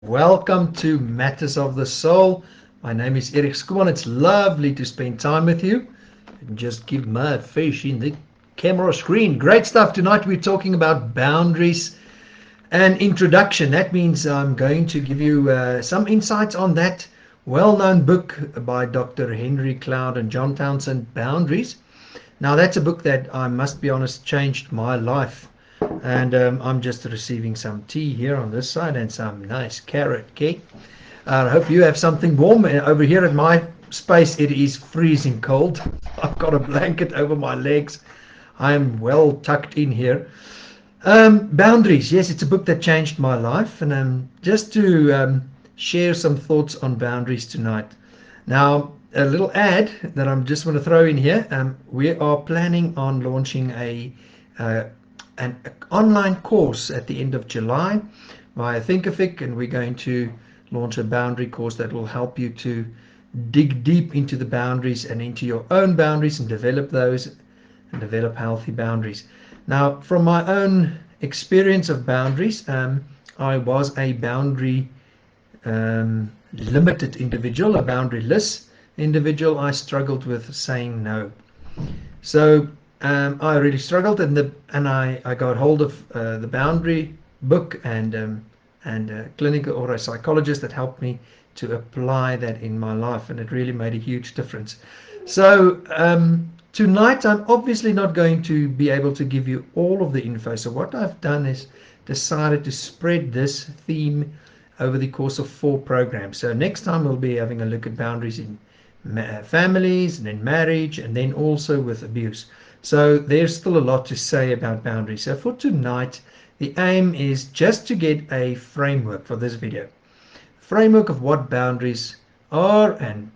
Welcome to Matters of the Soul. My name is Erich Schoeman. It's lovely to spend time with you and just give my face in the camera screen. Great stuff. Tonight we're talking about boundaries and introduction. That means I'm going to give you some insights on that well-known book by Dr. Henry Cloud and John Townsend, Boundaries. Now that's a book that, I must be honest, changed my life. And I'm just receiving some tea here on this side and some nice carrot cake. I hope you have something warm. Over here at my space it is freezing cold. I've got a blanket over my legs. I'm well tucked in here. Boundaries, yes, it's a book that changed my life, and just to share some thoughts on boundaries tonight. Now, a little ad that I'm just want to throw in here. We are planning on launching an online course at the end of July via Thinkific, and we're going to launch a boundary course that will help you to dig deep into the boundaries and into your own boundaries and develop those and develop healthy boundaries. Now, from my own experience of boundaries, I was a boundary limited individual, a boundaryless individual. I struggled with saying no. So I really struggled, and I got hold of the boundary book and a clinical or a psychologist that helped me to apply that in my life, and it really made a huge difference. So tonight I'm obviously not going to be able to give you all of the info. So what I've done is decided to spread this theme over the course of 4 programs. So next time we'll be having a look at boundaries in families and in marriage, and then also with abuse. So there's still a lot to say about boundaries. So for tonight, the aim is just to get a framework for this video. Framework of what boundaries are, and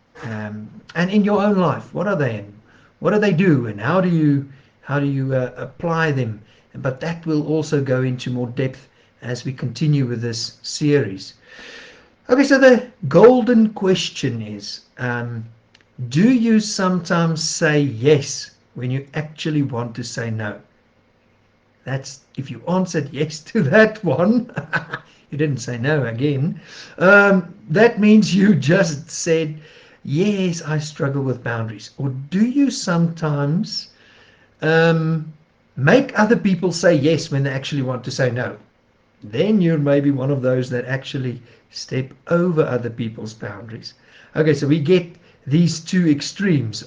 in your own life, what are they, and what do they do, and how do you apply them. But that will also go into more depth as we continue with this series. Okay, so the golden question is, do you sometimes say yes when you actually want to say no? That's, if you answered yes to that one, you didn't say no again, that means you just said, yes, I struggle with boundaries. Or do you sometimes make other people say yes when they actually want to say no? Then you're maybe one of those that actually step over other people's boundaries. Okay, so we get these 2 extremes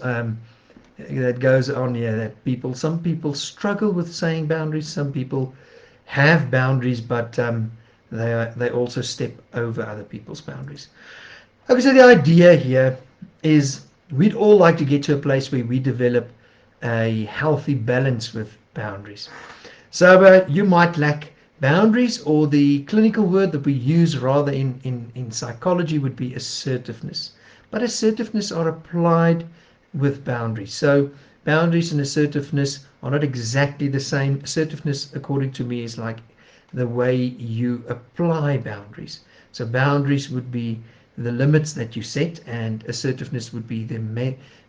that goes on here, that some people struggle with saying boundaries, some people have boundaries, but they also step over other people's boundaries. Okay, so the idea here is we'd all like to get to a place where we develop a healthy balance with boundaries. So you might lack boundaries, or the clinical word that we use rather in psychology would be assertiveness. But assertiveness are applied with boundaries. So boundaries and assertiveness are not exactly the same. Assertiveness, according to me, is like the way you apply boundaries. So boundaries would be the limits that you set, and assertiveness would be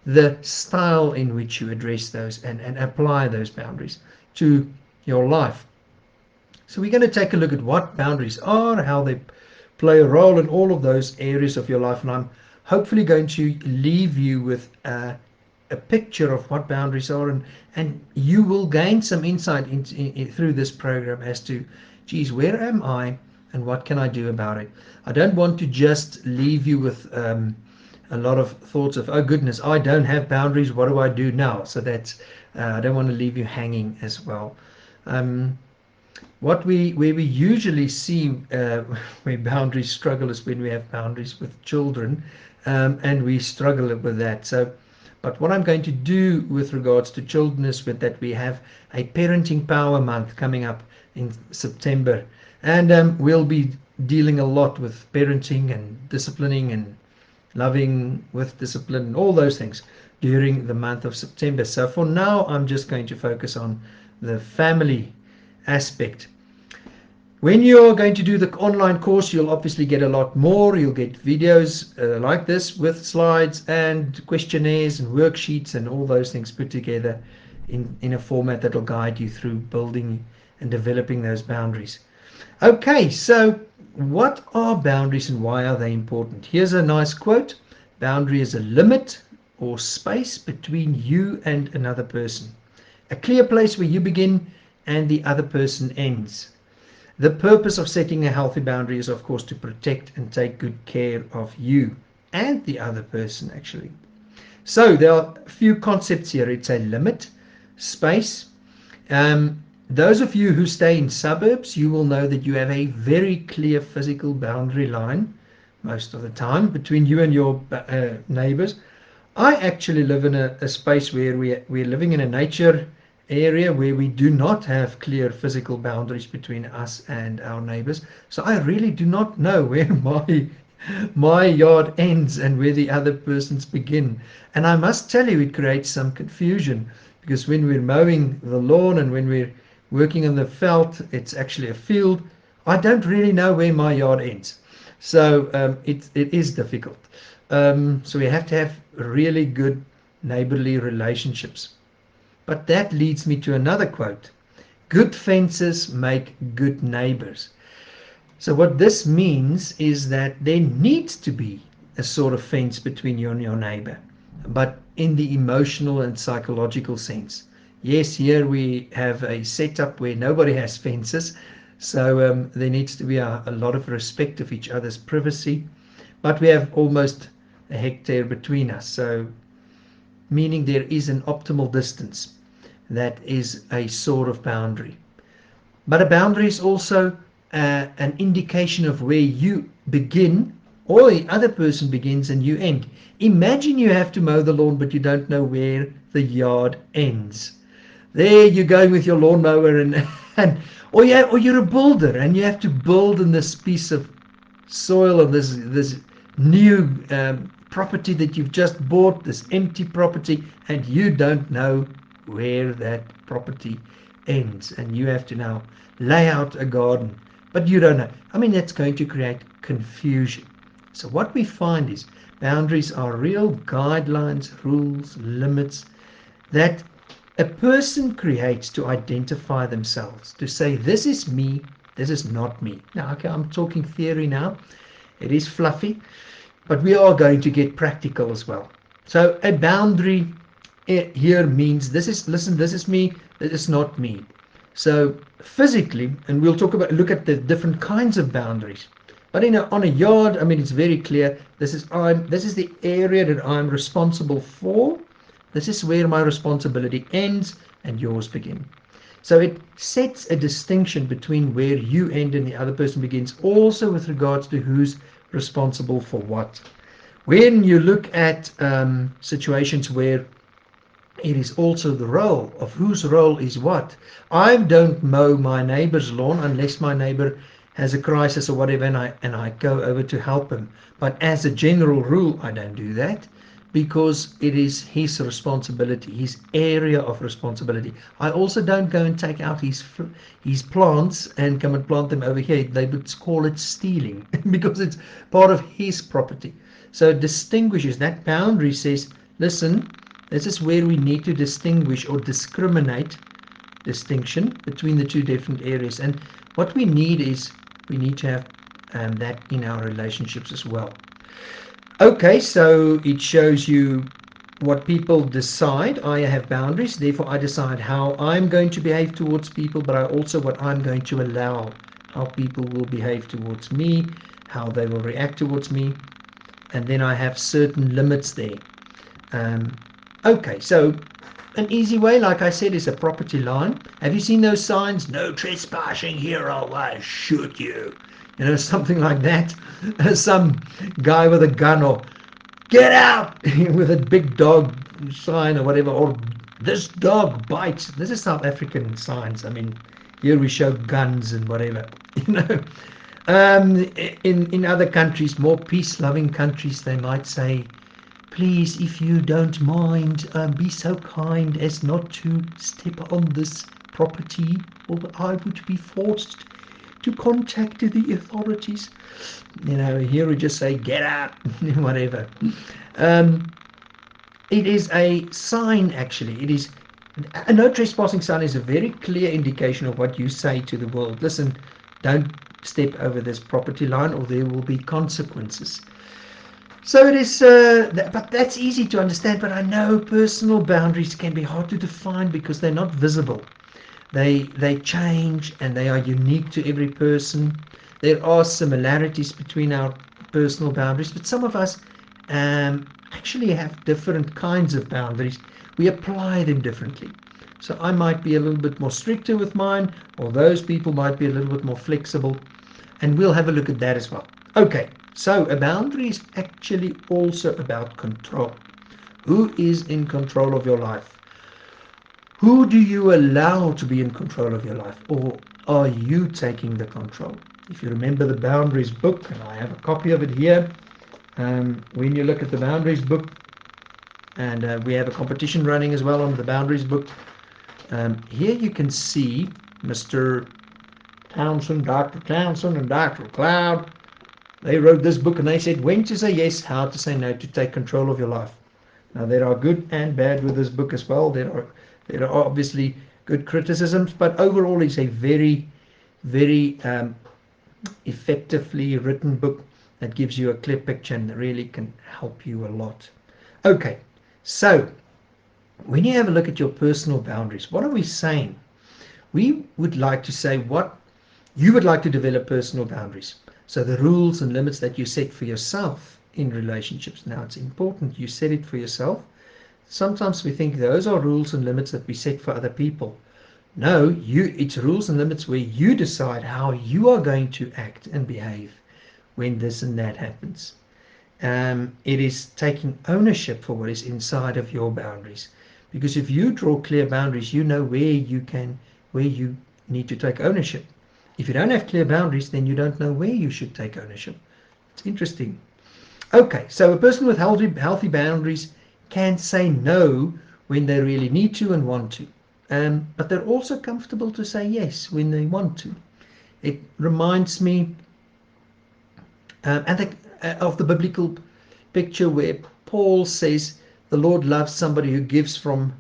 the style in which you address those and apply those boundaries to your life. So we're going to take a look at what boundaries are, how they play a role in all of those areas of your life, and I'm hopefully going to leave you with a picture of what boundaries are, and you will gain some insight through this program as to, geez, where am I and what can I do about it? I don't want to just leave you with a lot of thoughts of, oh goodness, I don't have boundaries, what do I do now? So that's I don't want to leave you hanging as well. Where we usually see where boundaries struggle is when we have boundaries with children, and we struggle with that. So, but what I'm going to do with regards to children is that we have a Parenting Power Month coming up in September, and we'll be dealing a lot with parenting and disciplining and loving with discipline and all those things during the month of September. So for now, I'm just going to focus on the family aspect. When you're going to do the online course, you'll obviously get a lot more. You'll get videos like this with slides and questionnaires and worksheets and all those things put together in a format that will guide you through building and developing those boundaries. Okay, so what are boundaries and why are they important? Here's a nice quote. Boundary is a limit or space between you and another person. A clear place where you begin and the other person ends. The purpose of setting a healthy boundary is, of course, to protect and take good care of you and the other person, actually. So there are a few concepts here. It's a limit, space. Those of you who stay in suburbs, you will know that you have a very clear physical boundary line most of the time between you and your neighbors. I actually live in a space where we're living in a nature area where we do not have clear physical boundaries between us and our neighbors. So I really do not know where my yard ends and where the other person's begin. And I must tell you, it creates some confusion because when we're mowing the lawn and when we're working on the veld, it's actually a field. I don't really know where my yard ends. So it is difficult. So we have to have really good neighborly relationships. But that leads me to another quote. Good fences make good neighbors. So what this means is that there needs to be a sort of fence between you and your neighbor, but in the emotional and psychological sense. Yes, here we have a setup where nobody has fences, so there needs to be a lot of respect of each other's privacy, but we have almost a hectare between us, so meaning there is an optimal distance that is a sort of boundary. But a boundary is also an indication of where you begin or the other person begins and you end. Imagine you have to mow the lawn but you don't know where the yard ends. There you're going with your lawnmower and or you're a builder and you have to build in this piece of soil of this new property that you've just bought, this empty property, and you don't know where that property ends, and you have to now lay out a garden, but you don't know. I mean, that's going to create confusion. So what we find is boundaries are real guidelines, rules, limits that a person creates to identify themselves, to say, this is me, this is not me. Now, okay, I'm talking theory now. It is fluffy, but we are going to get practical as well. So a boundary here means this is me, this is not me. So physically, and we'll look at the different kinds of boundaries. But on a yard, I mean, it's very clear. This is the area that I'm responsible for. This is where my responsibility ends and yours begin. So it sets a distinction between where you end and the other person begins, also with regards to who's responsible for what. When you look at situations where it is also the role of whose role is what. I don't mow my neighbor's lawn unless my neighbor has a crisis or whatever and I go over to help him. But as a general rule, I don't do that because it is his responsibility, his area of responsibility. I also don't go and take out his plants and come and plant them over here. They would call it stealing because it's part of his property. So it distinguishes. That boundary says, listen, this is where we need to distinguish or distinction between the two different areas. And what we need is we need to have that in our relationships as well. Okay, so it shows you what people decide. I have boundaries, therefore I decide how I'm going to behave towards people, but I also what I'm going to allow, how people will behave towards me, how they will react towards me, and then I have certain limits there. Okay, so an easy way, like I said, is a property line. Have you seen those signs? No trespassing here, or I'll shoot you. You know, something like that. Some guy with a gun, or get out with a big dog sign or whatever, or this dog bites. This is South African signs. I mean, here we show guns and whatever, you know. In other countries, more peace-loving countries, they might say, please, if you don't mind, be so kind as not to step on this property, or I would be forced to contact the authorities. You know, here we just say, get out, whatever. It is a sign, actually. It is a no trespassing sign is a very clear indication of what you say to the world. Listen, don't step over this property line, or there will be consequences. So it is, but that's easy to understand. But I know personal boundaries can be hard to define because they're not visible. They change and they are unique to every person. There are similarities between our personal boundaries, but some of us actually have different kinds of boundaries. We apply them differently. So I might be a little bit more stricter with mine, or those people might be a little bit more flexible, and we'll have a look at that as well. Okay, so a boundary is actually also about control. Who is in control of your life? Who do you allow to be in control of your life, or are you taking the control? If you remember the Boundaries book, and I have a copy of it here, when you look at the Boundaries book, and we have a competition running as well on the Boundaries book, here you can see Mr. Townsend, Dr. Townsend, and Dr. Cloud. They wrote this book and they said when to say yes, how to say no, to take control of your life. Now there are good and bad with this book as well. There are obviously good criticisms, but overall it's a very, very effectively written book that gives you a clear picture and really can help you a lot. Okay, so when you have a look at your personal boundaries, what are we saying? We would like to say what you would like to develop personal boundaries. So the rules and limits that you set for yourself in relationships. Now it's important you set it for yourself. Sometimes we think those are rules and limits that we set for other people. No, it's rules and limits where you decide how you are going to act and behave when this and that happens. It is taking ownership for what is inside of your boundaries. Because if you draw clear boundaries, you know where you need to take ownership. If you don't have clear boundaries, then you don't know where you should take ownership. It's interesting. Okay, so a person with healthy boundaries can say no when they really need to and want to. But they're also comfortable to say yes when they want to. It reminds me of the biblical picture where Paul says the Lord loves somebody who gives from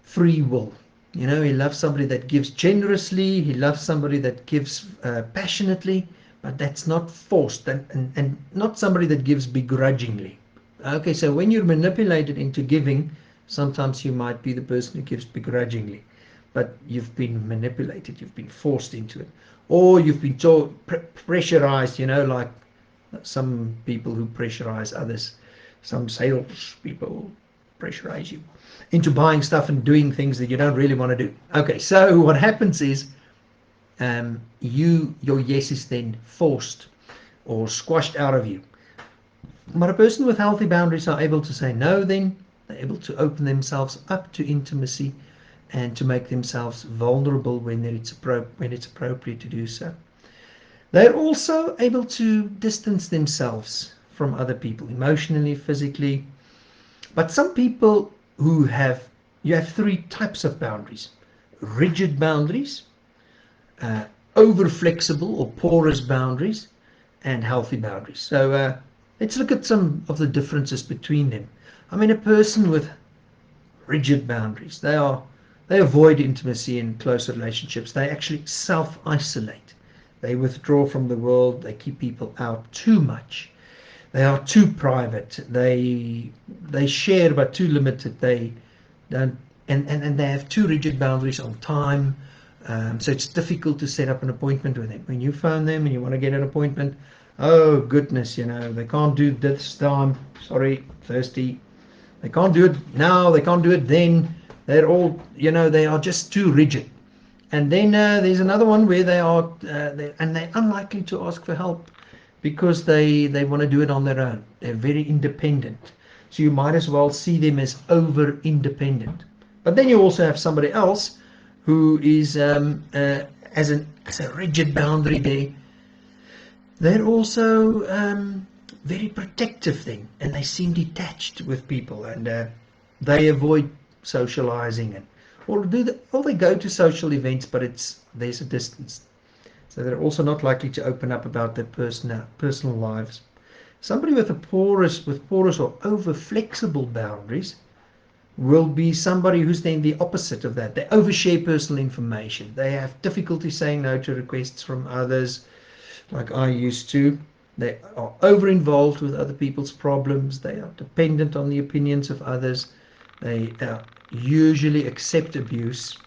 free will. You know, he loves somebody that gives generously. He loves somebody that gives passionately, but that's not forced, and not somebody that gives begrudgingly. Okay, so when you're manipulated into giving, sometimes you might be the person who gives begrudgingly, but you've been manipulated, you've been forced into it, or you've been pressurized, you know, like some people who pressurize others, some sales people pressurize you into buying stuff and doing things that you don't really want to do. Okay, so what happens is your yes is then forced or squashed out of you. But a person with healthy boundaries are able to say no then. They're able to open themselves up to intimacy and to make themselves vulnerable when it's appropriate to do so. They're also able to distance themselves from other people emotionally, physically. But some people you have three types of boundaries: rigid boundaries, over flexible or porous boundaries, and healthy boundaries. So let's look at some of the differences between them. I mean, a person with rigid boundaries, they avoid intimacy in close relationships. They actually self-isolate. They withdraw from the world. They keep people out too much. They are too private. They share but too limited. They don't, and they have too rigid boundaries on time. So it's difficult to set up an appointment with them. When you phone them and you want to get an appointment, oh goodness, you know, they can't do this time. Sorry, thirsty. They can't do it now. They can't do it then. They're all, you know, they are just too rigid. And then there's another one where they're unlikely to ask for help because they want to do it on their own. They're very independent. So you might as well see them as over independent. But then you also have somebody else who is as a rigid boundary there. They're also very protective then, and they seem detached with people, and they avoid socializing, or they go to social events, but there's a distance. So they're also not likely to open up about their personal lives. Somebody with porous or over flexible boundaries will be somebody who's then the opposite of that. They overshare personal information. They have difficulty saying no to requests from others. like I used to. They are over-involved with other people's problems. They are dependent on the opinions of others. They usually accept abuse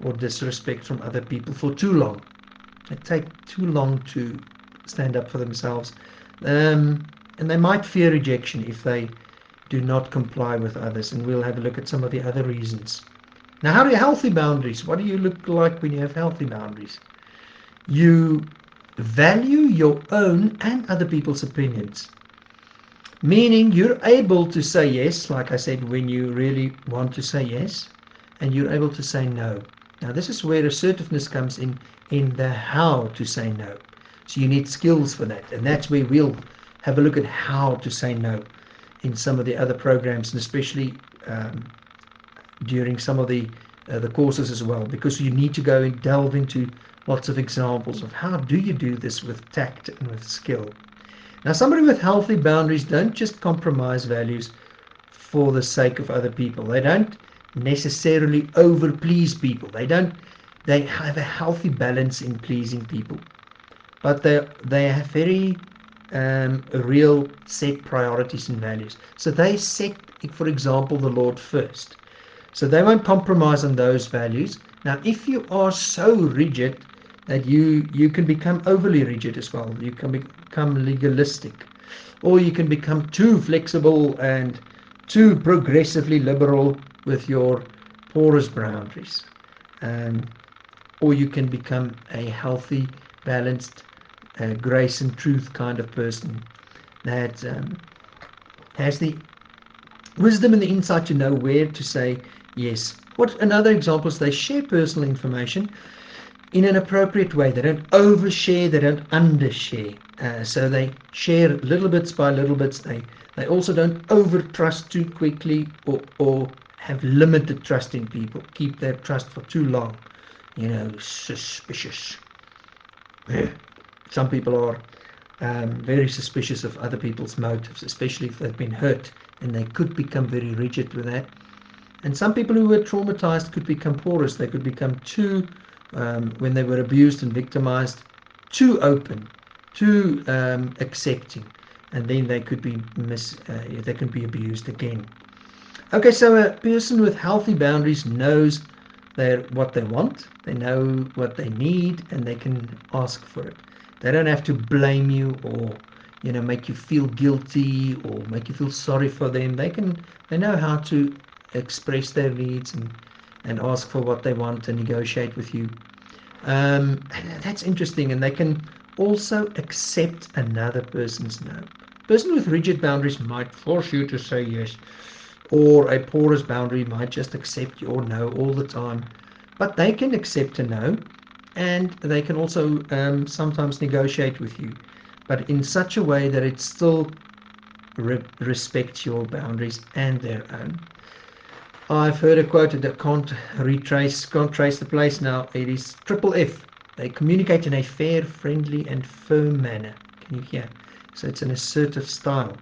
or disrespect from other people for too long. They take too long to stand up for themselves. And they might fear rejection if they do not comply with others. And we'll have a look at some of the other reasons. Now, how do you healthy boundaries? What do you look like when you have healthy boundaries? You value your own and other people's opinions. Meaning you're able to say yes, like I said, when you really want to say yes, and you're able to say no. Now, this is where assertiveness comes in the how to say no. So you need skills for that. And that's where we'll have a look at how to say no in some of the other programs, and especially during some of the courses as well, because you need to go and delve into lots of examples of how do you do this with tact and with skill. Now, somebody with healthy boundaries don't just compromise values for the sake of other people. They don't necessarily over-please people. They have a healthy balance in pleasing people. But they have very real set priorities and values. So they set, for example, the Lord first. So they won't compromise on those values. Now, if you are so rigid that you can become overly rigid as well, you can become legalistic, or you can become too flexible and too progressively liberal with your porous boundaries, or you can become a healthy, balanced, grace and truth kind of person that has the wisdom and the insight to know where to say yes. What another example is they share personal information in an appropriate way. They don't overshare, they don't undershare. So they share little bits by little bits. They also don't over trust too quickly, or have limited trust in people. Keep their trust for too long. Suspicious. Some people are very suspicious of other people's motives, especially if they've been hurt, and they could become very rigid with that. And some people who were traumatized could become porous. They could become too, when they were abused and victimized, too open, too accepting, and then they could be they can be abused again. Okay, so a person with healthy boundaries knows what they want, they know what they need, and they can ask for it. They don't have to blame you or make you feel guilty or make you feel sorry for them. They know how to express their needs and ask for what they want and negotiate with you. And that's interesting. And they can also accept another person's no. A person with rigid boundaries might force you to say yes, or a porous boundary might just accept your no all the time. But they can accept a no, and they can also sometimes negotiate with you, but in such a way that it still respects your boundaries and their own. I've heard a quote that can't trace the place now. It is triple F. They communicate in a fair, friendly, and firm manner. Can you hear? So it's an assertive style.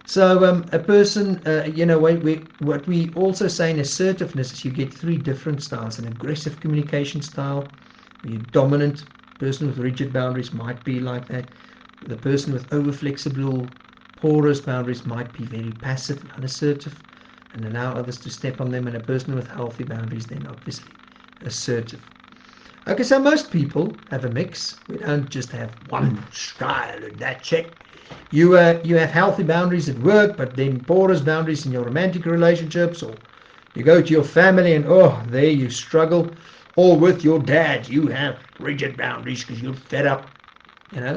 So a person, what we also say in assertiveness is you get three different styles. An aggressive communication style, the dominant person with rigid boundaries might be like that. The person with over-flexible, porous boundaries might be very passive and unassertive and allow others to step on them. And a person with healthy boundaries, then obviously assertive. Okay, so most people have a mix. We don't just have one style and that's it. You have healthy boundaries at work, but then porous boundaries in your romantic relationships, or you go to your family and there you struggle. Or with your dad, you have rigid boundaries because you're fed up,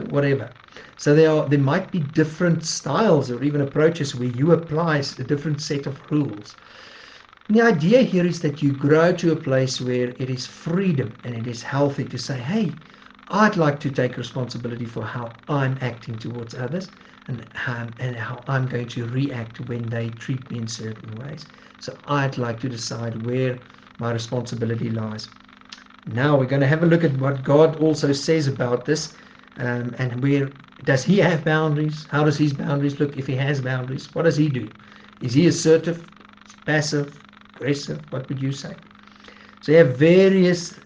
whatever. So there might be different styles or even approaches where you apply a different set of rules. And the idea here is that you grow to a place where it is freedom and it is healthy to say, hey, I'd like to take responsibility for how I'm acting towards others and how I'm going to react when they treat me in certain ways. So I'd like to decide where my responsibility lies. Now we're going to have a look at what God also says about this, and where does he have boundaries? How does his boundaries look if he has boundaries? What does he do? Is he assertive, passive, aggressive? What would you say? So you have various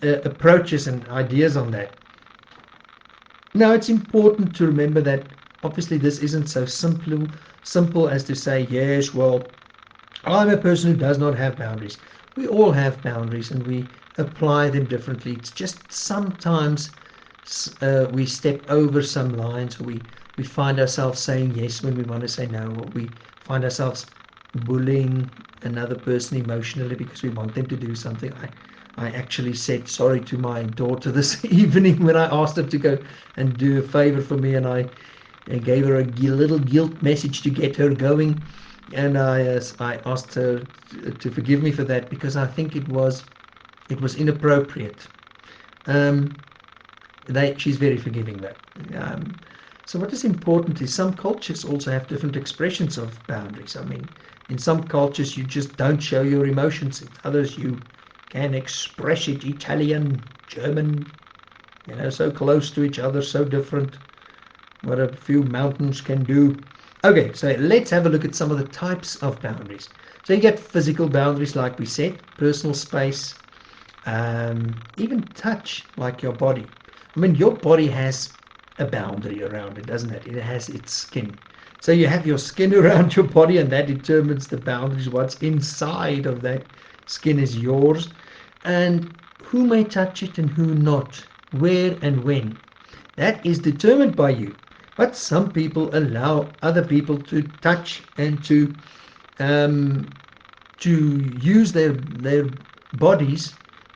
approaches and ideas on that. Now, it's important to remember that obviously this isn't so simple as to say, yes, well, I'm a person who does not have boundaries. We all have boundaries and we apply them differently. It's just sometimes we step over some lines, or we find ourselves saying yes when we want to say no, or we find ourselves bullying another person emotionally because we want them to do something. I actually said sorry to my daughter this evening when I asked her to go and do a favor for me, and I gave her a little guilt message to get her going, and I asked her to forgive me for that because I think it was inappropriate. Um, she's very forgiving though. So what is important is some cultures also have different expressions of boundaries. I mean, in some cultures you just don't show your emotions. In others you can express it. Italian, German, so close to each other, so different. What a few mountains can do. Okay, so let's have a look at some of the types of boundaries. So you get physical boundaries, like we said, personal space, even touch, like your body. I mean, your body has a boundary around it, doesn't it? It has its skin. So you have your skin around your body, and that determines the boundaries. What's inside of that skin is yours, and who may touch it and who not, where and when. That is determined by you. But some people allow other people to touch and um, to use their bodies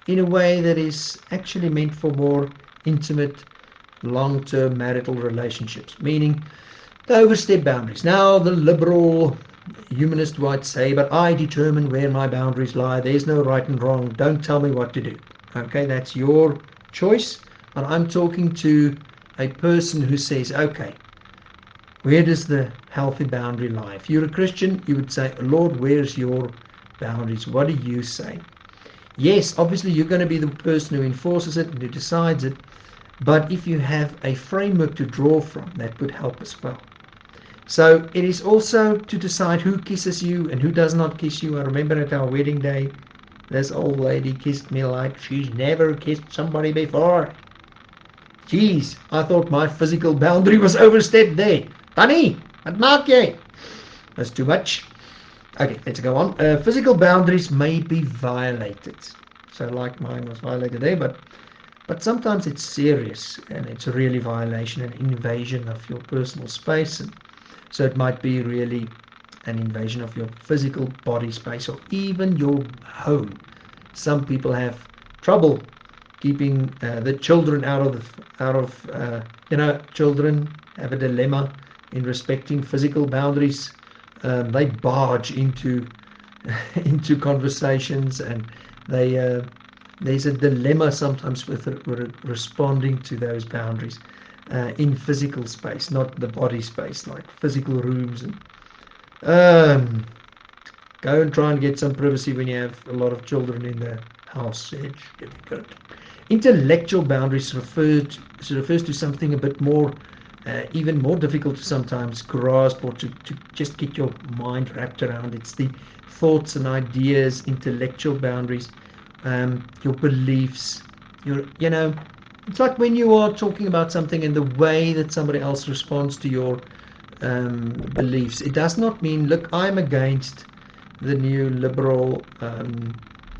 in a way that is actually meant for more intimate, long-term marital relationships, meaning to overstep boundaries. Now, the liberal humanist might say, but I determine where my boundaries lie. There's no right and wrong. Don't tell me what to do. Okay, that's your choice. But I'm talking to a person who says, okay, where does the healthy boundary lie? If you're a Christian, you would say, Lord, where's your boundaries? What do you say? Yes, obviously you're going to be the person who enforces it and who decides it, but if you have a framework to draw from, that would help as well. So it is also to decide who kisses you and who does not kiss you. I remember at our wedding day, this old lady kissed me like she's never kissed somebody before. Geez, I thought my physical boundary was overstepped there. Bunny, what maak jy? That's too much. Okay, let's go on. Physical boundaries may be violated. So like mine was violated there, but sometimes it's serious and it's a really violation, an invasion of your personal space. And so it might be really an invasion of your physical body space or even your home. Some people have trouble keeping the children out of children have a dilemma in respecting physical boundaries. They barge into into conversations, and there's a dilemma sometimes with responding to those boundaries in physical space, not the body space, like physical rooms. And go and try and get some privacy when you have a lot of children in the house. It's difficult. Intellectual boundaries refers to something a bit more, even more difficult to sometimes grasp or to just get your mind wrapped around. It's the thoughts and ideas, intellectual boundaries, your beliefs. It's like when you are talking about something and the way that somebody else responds to your beliefs. It does not mean, look, I'm against the new liberal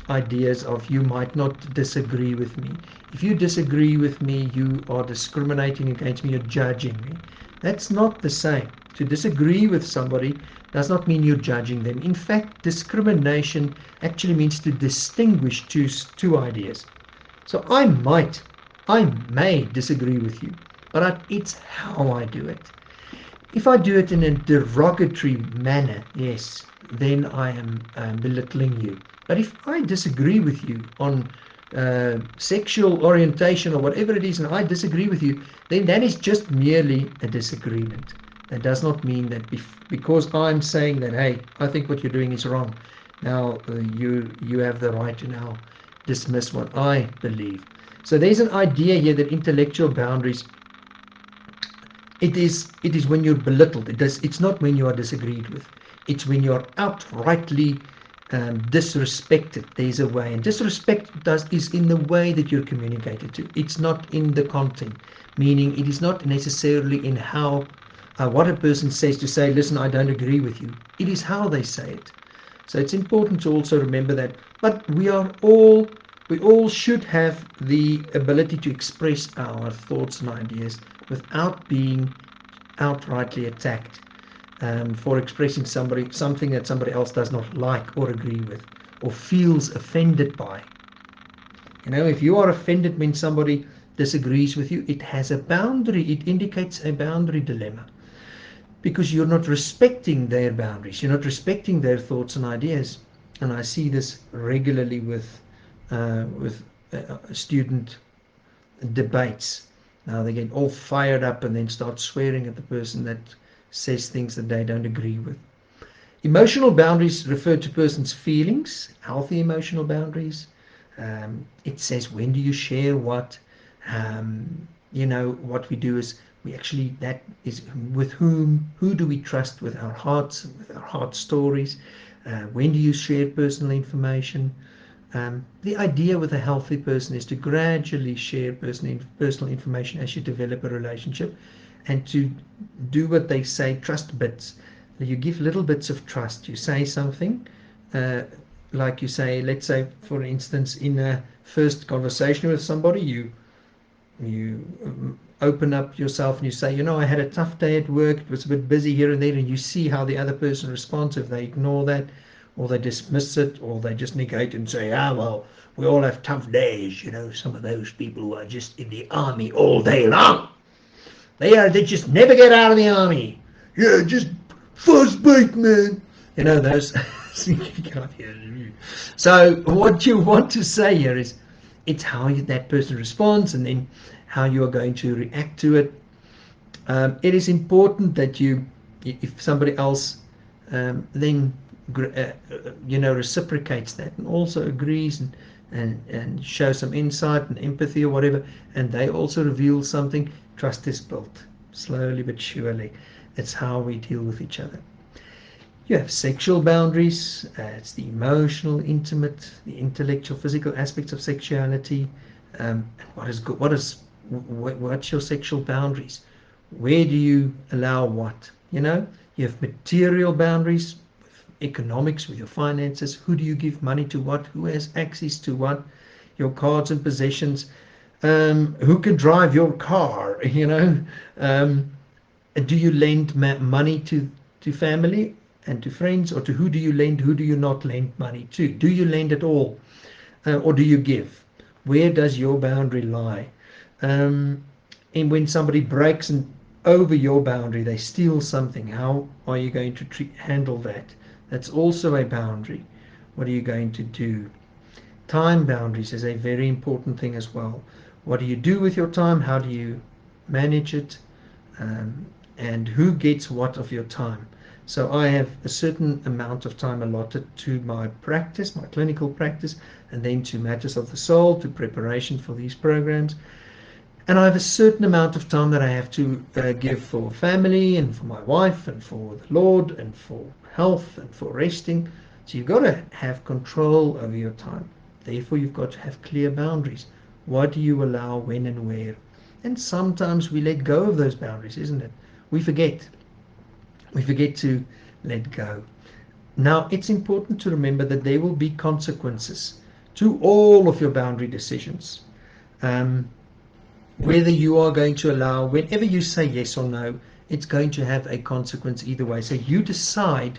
ideas of you might not disagree with me. If you disagree with me, you are discriminating against me, you're judging me. That's not the same. To disagree with somebody does not mean you're judging them. In fact, discrimination actually means to distinguish two ideas. So I may disagree with you, but it's how I do it. If I do it in a derogatory manner, yes, then I am belittling you. But if I disagree with you on sexual orientation or whatever it is, and I disagree with you, then that is just merely a disagreement. That does not mean that because I'm saying that, hey, I think what you're doing is wrong, now you have the right to now dismiss what I believe. So there's an idea here that intellectual boundaries, it is when you're belittled. It's not when you are disagreed with. It's when you're outrightly disrespected. There's a way, and disrespect is in the way that you're communicated to. It's not in the content, meaning it is not necessarily in how what a person says to say, listen, I don't agree with you. It is how they say it. So it's important to also remember that. But we all should have the ability to express our thoughts and ideas without being outrightly attacked for expressing something that somebody else does not like or agree with or feels offended by. If you are offended when somebody disagrees with you, it has a boundary. It indicates a boundary dilemma because you're not respecting their boundaries. You're not respecting their thoughts and ideas. And I see this regularly with student debates. Now they get all fired up and then start swearing at the person that says things that they don't agree with. Emotional boundaries refer to person's feelings, healthy emotional boundaries. It says when do you share what. What we do is that is with who do we trust with our hearts, with our heart stories. When do you share personal information? The idea with a healthy person is to gradually share personal information as you develop a relationship, and to do what they say, trust bits. You give little bits of trust. You say something, like you say, let's say, for instance, in a first conversation with somebody, you open up yourself and you say, I had a tough day at work, it was a bit busy here and there, and you see how the other person responds. If they ignore that, or they dismiss it, or they just negate it and say, well, we all have tough days, some of those people who are just in the army all day long, they just never get out of the army. Yeah, just frostbite, man. Those. So what you want to say here is, it's how that person responds, and then how you are going to react to it. It is important that if somebody else then reciprocates that and also agrees and shows some insight and empathy or whatever, and they also reveal something, trust is built slowly but surely. It's how we deal with each other. You have sexual boundaries. It's the emotional, intimate, the intellectual, physical aspects of sexuality. What is good? What's your sexual boundaries? Where do you allow what? You have material boundaries, with economics, with your finances. Who do you give money to? What? Who has access to what? Your cards and possessions. Who can drive your car? Do you lend money to family and to friends, or to who do you lend? Who do you not lend money to? Do you lend at all, or do you give? Where does your boundary lie? And when somebody breaks over your boundary, they steal something, how are you going to handle that? That's also a boundary. What are you going to do? Time boundaries is a very important thing as well. What do you do with your time? How do you manage it? And who gets what of your time? So I have a certain amount of time allotted to my practice, my clinical practice, and then to matters of the soul, to preparation for these programs. And I have a certain amount of time that I have to give for family and for my wife and for the Lord and for health and for resting. So you've got to have control over your time. Therefore, you've got to have clear boundaries. What do you allow, when and where? And sometimes we let go of those boundaries, isn't it? We forget. We forget to let go. Now, it's important to remember that there will be consequences to all of your boundary decisions. Whether you are going to allow, whenever you say yes or no, it's going to have a consequence either way. So you decide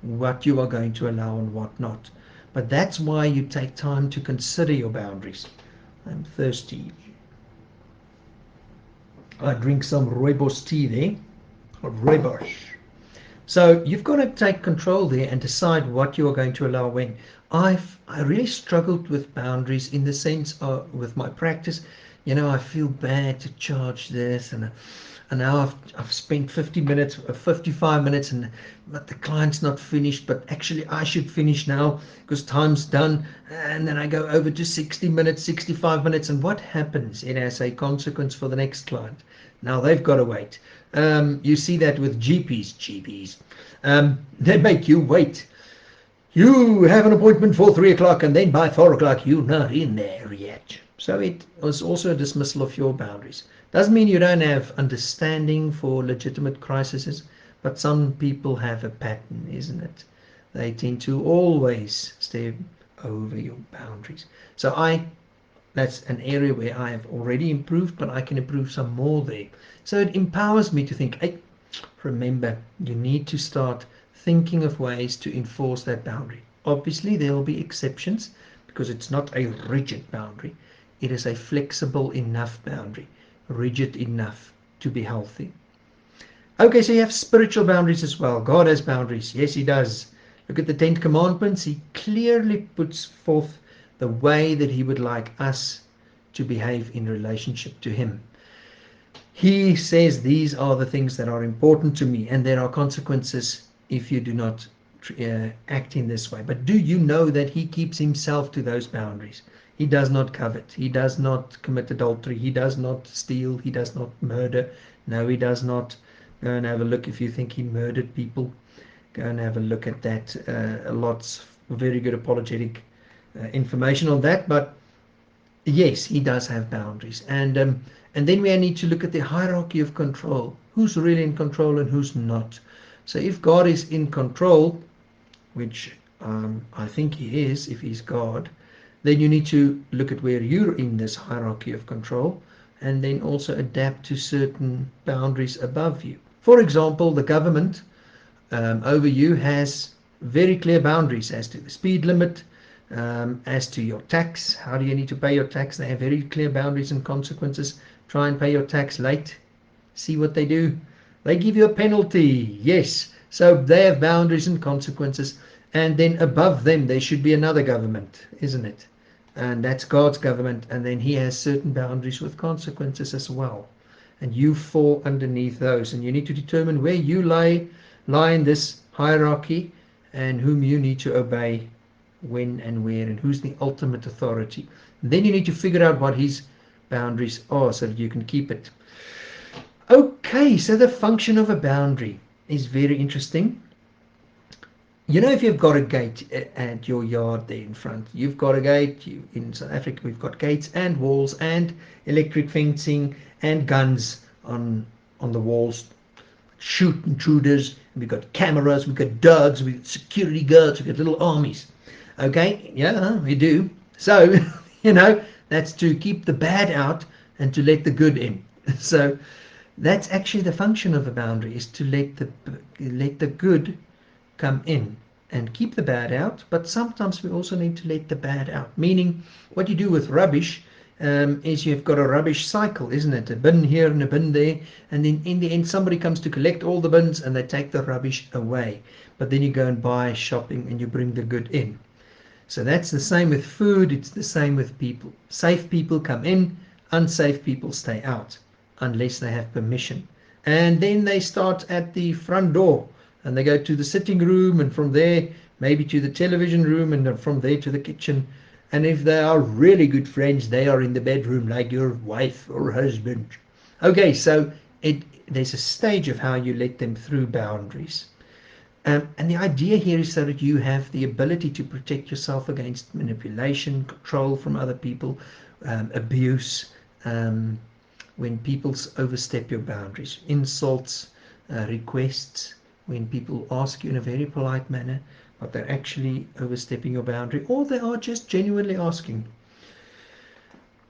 what you are going to allow and what not. But that's why you take time to consider your boundaries. I'm thirsty. I drink some rooibos tea there, or rooibos. So you've got to take control there and decide what you are going to allow when. I really struggled with boundaries in the sense of, with my practice, I feel bad to charge this, and now I've spent 50 minutes or 55 minutes, but the client's not finished, but actually I should finish now because time's done, and then I go over to 60 minutes, 65 minutes, and what happens? It has a consequence for the next client. Now they've got to wait. You see that with GPs. They make you wait. You have an appointment for 3 o'clock, and then by 4 o'clock you're not in there yet. So it was also a dismissal of your boundaries. Doesn't mean you don't have understanding for legitimate crises, but some people have a pattern, isn't it? They tend to always step over your boundaries. So that's an area where I have already improved, but I can improve some more there. So it empowers me to think, hey, remember, you need to start thinking of ways to enforce that boundary. Obviously, there will be exceptions because it's not a rigid boundary. It is a flexible enough boundary, rigid enough to be healthy. Okay, so you have spiritual boundaries as well. God has boundaries. Yes, he does. Look at the Ten Commandments. He clearly puts forth the way that he would like us to behave in relationship to him. He says these are the things that are important to me, and there are consequences if you do not act in this way. But do you know that he keeps himself to those boundaries? He does not covet. He does not commit adultery. He does not steal. He does not murder. No, he does not. Go and have a look if you think he murdered people. Go and have a look at that. Lots of very good apologetic information on that. But yes, he does have boundaries. And then we need to look at the hierarchy of control. Who's really in control and who's not? So if God is in control, which I think he is, if he's God, then you need to look at where you're in this hierarchy of control and then also adapt to certain boundaries above you. For example, the government over you has very clear boundaries as to the speed limit, as to your tax. How do you need to pay your tax? They have very clear boundaries and consequences. Try and pay your tax late. See what they do. They give you a penalty. Yes. So they have boundaries and consequences. And then above them, there should be another government, isn't it? And that's God's government. And then he has certain boundaries with consequences as well. And you fall underneath those. And you need to determine where you lie in this hierarchy and whom you need to obey when and where and who's the ultimate authority. And then you need to figure out what his boundaries are so that you can keep it. Okay, so the function of a boundary is very interesting. You know, if you've got a gate at your yard there in front, you've got a gate. In South Africa, we've got gates and walls and electric fencing and guns on the walls. Shoot intruders. We've got cameras. We've got dogs. We've got security guards. We've got little armies. Okay, yeah, we do. So, that's to keep the bad out and to let the good in. So that's actually the function of a boundary, is to let the good come in and keep the bad out. But sometimes we also need to let the bad out. Meaning, what you do with rubbish is you've got a rubbish cycle, isn't it? A bin here and a bin there, and then in the end somebody comes to collect all the bins and they take the rubbish away. But then you go and buy shopping and you bring the good in. So that's the same with food. It's the same with people. Safe people come in, unsafe people stay out unless they have permission. And then they start at the front door and they go to the sitting room, and from there maybe to the television room, and from there to the kitchen. And if they are really good friends, they are in the bedroom like your wife or husband. Okay, so there's a stage of how you let them through boundaries. And the idea here is so that you have the ability to protect yourself against manipulation, control from other people, abuse, when people overstep your boundaries, insults, requests, when people ask you in a very polite manner, but they're actually overstepping your boundary, or they are just genuinely asking.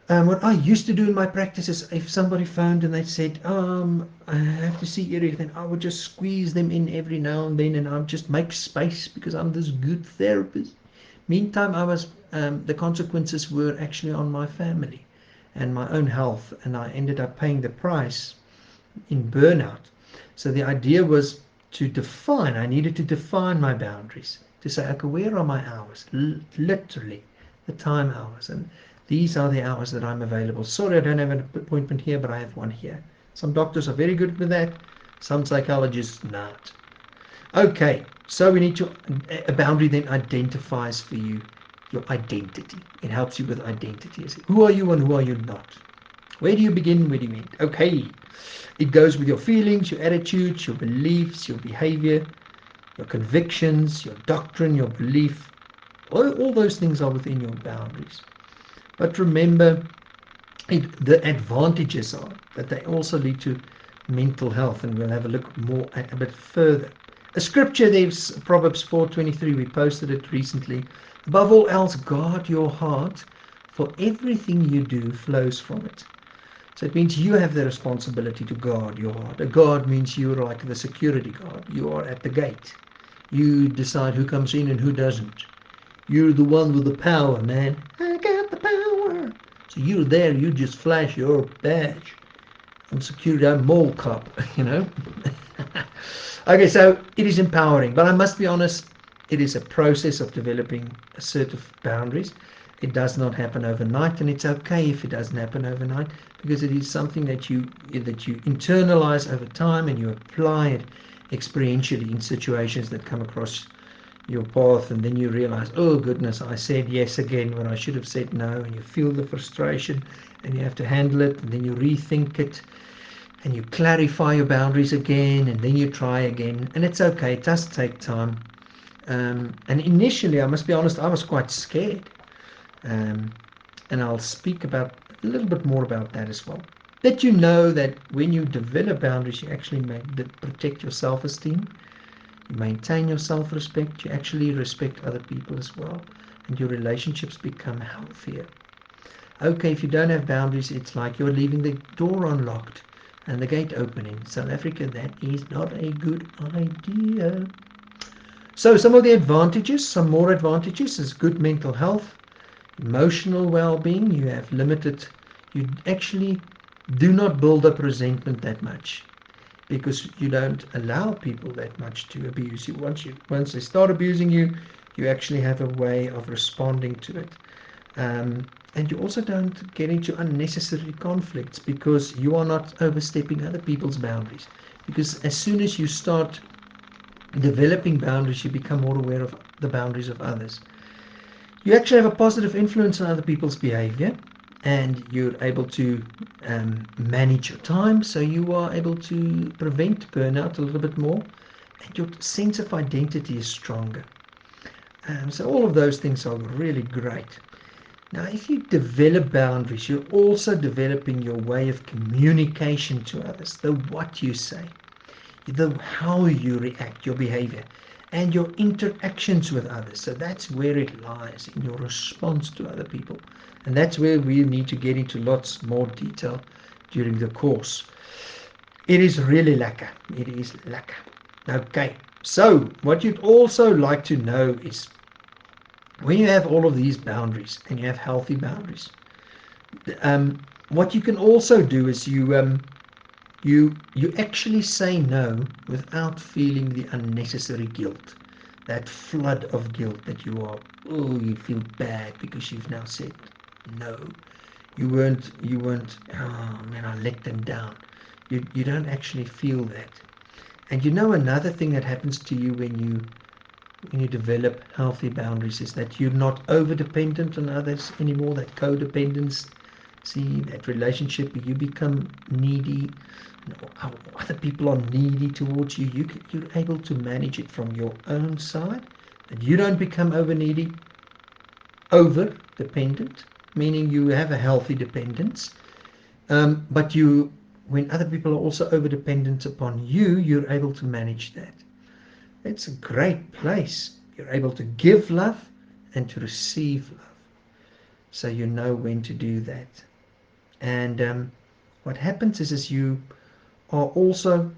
What I used to do in my practice is, if somebody phoned and they said, I have to see Erich, then I would just squeeze them in every now and then, and I would just make space because I'm this good therapist. Meantime, the consequences were actually on my family and my own health, and I ended up paying the price in burnout. So the idea was I needed to define my boundaries, to say, okay, where are my hours? Literally, the time hours. And these are the hours that I'm available. Sorry, I don't have an appointment here, but I have one here. Some doctors are very good with that. Some psychologists not. Okay, so we need to, a boundary then identifies for you your identity. It helps you with identity. Who are you and who are you not? Where do you begin? Where do you end? Okay, it goes with your feelings, your attitudes, your beliefs, your behavior. your convictions, your doctrine, your belief. All those things are within your boundaries. But remember, the advantages are that they also lead to mental health, and we'll have a look more a bit further. A scripture, there's Proverbs 4:23. We posted it recently. Above all else, guard your heart, for everything you do flows from it. So it means you have the responsibility to guard your heart. A guard means you're like the security guard. You are at the gate. You decide who comes in and who doesn't. You're the one with the power, man. I got the power. So you're there, you just flash your badge. I'm security, I'm mall cop, you know. Okay, so it is empowering, but I must be honest, it is a process of developing assertive boundaries. It does not happen overnight, and it's okay if it doesn't happen overnight, because it is something that you internalize over time, and you apply it experientially in situations that come across your path, and then you realize, oh goodness, I said yes again when I should have said no, and you feel the frustration, and you have to handle it, and then you rethink it, and you clarify your boundaries again, and then you try again, and it's okay. It does take time, and initially, I must be honest, I was quite scared, and I'll speak about a little bit more about that as well. That you know that when you develop boundaries, you actually protect your self-esteem, you maintain your self-respect, you actually respect other people as well, and your relationships become healthier. Okay, if you don't have boundaries, it's like you're leaving the door unlocked and the gate opening. South Africa, that is not a good idea. So some of the advantages, some more advantages, is good mental health, emotional well-being. You actually do not build up resentment that much, because you don't allow people that much to abuse you. Once they start abusing you, you actually have a way of responding to it. And you also don't get into unnecessary conflicts, because you are not overstepping other people's boundaries. Because as soon as you start developing boundaries, you become more aware of the boundaries of others. You actually have a positive influence on other people's behavior, and you're able to manage your time, so you are able to prevent burnout a little bit more, and your sense of identity is stronger. So all of those things are really great. Now, if you develop boundaries, you're also developing your way of communication to others, the what you say, the how you react, your behavior, and your interactions with others. So that's where it lies, in your response to other people. And that's where we need to get into lots more detail during the course. It is really lekker. It is lekker. Okay, so what you'd also like to know is, when you have all of these boundaries and you have healthy boundaries, what you can also do is you actually say no without feeling the unnecessary guilt, that flood of guilt that you feel bad because you've now said no. You weren't, oh man, I let them down. You don't actually feel that. And another thing that happens to you when you develop healthy boundaries is that you're not over-dependent on others anymore, that codependence. See, that relationship, you become needy, other people are needy towards you. You're able to manage it from your own side, that you don't become over-needy, over-dependent, meaning you have a healthy dependence. But when other people are also over-dependent upon you, you're able to manage that. It's a great place. You're able to give love and to receive love. So you know when to do that. And what happens is you are also,